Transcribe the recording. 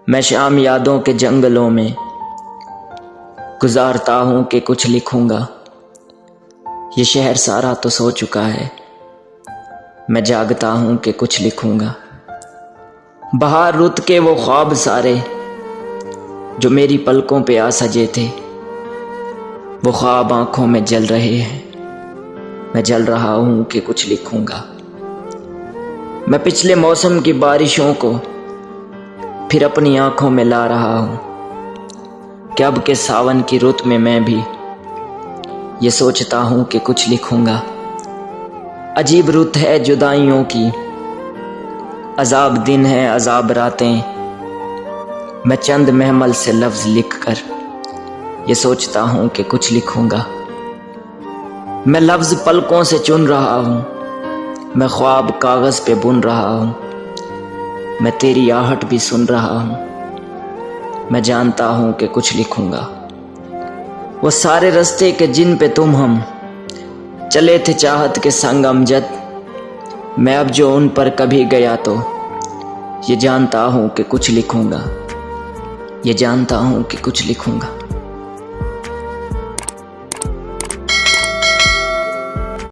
मैं शाम यादों के जंगलों में गुजारता हूँ कि कुछ लिखूंगा। ये शहर सारा तो सो चुका है, मैं जागता हूँ कि कुछ लिखूंगा। बहार रुत के वो ख्वाब सारे जो मेरी पलकों पे आ सजे थे, वो ख्वाब आंखों में जल रहे हैं। मैं जल रहा हूँ कि कुछ लिखूंगा। मैं पिछले मौसम की बारिशों को फिर अपनी आंखों में ला रहा हूँ कि अब के सावन की रुत में मैं भी ये सोचता हूँ कि कुछ लिखूंगा। अजीब रुत है जुदाइयों की, अजाब दिन है अजाब रातें। मैं चंद महमल से लफ्ज लिख कर ये सोचता हूँ कि कुछ लिखूंगा। मैं लफ्ज पलकों से चुन रहा हूँ, मैं ख्वाब कागज पे बुन रहा हूँ। मैं तेरी आहट भी सुन रहा हूँ, मैं जानता हूँ कि कुछ लिखूंगा। वो सारे रास्ते के जिन पे तुम हम चले थे चाहत के संग अमजद, मैं अब जो उन पर कभी गया तो ये जानता हूँ कि कुछ लिखूंगा। ये जानता हूँ कि कुछ लिखूंगा।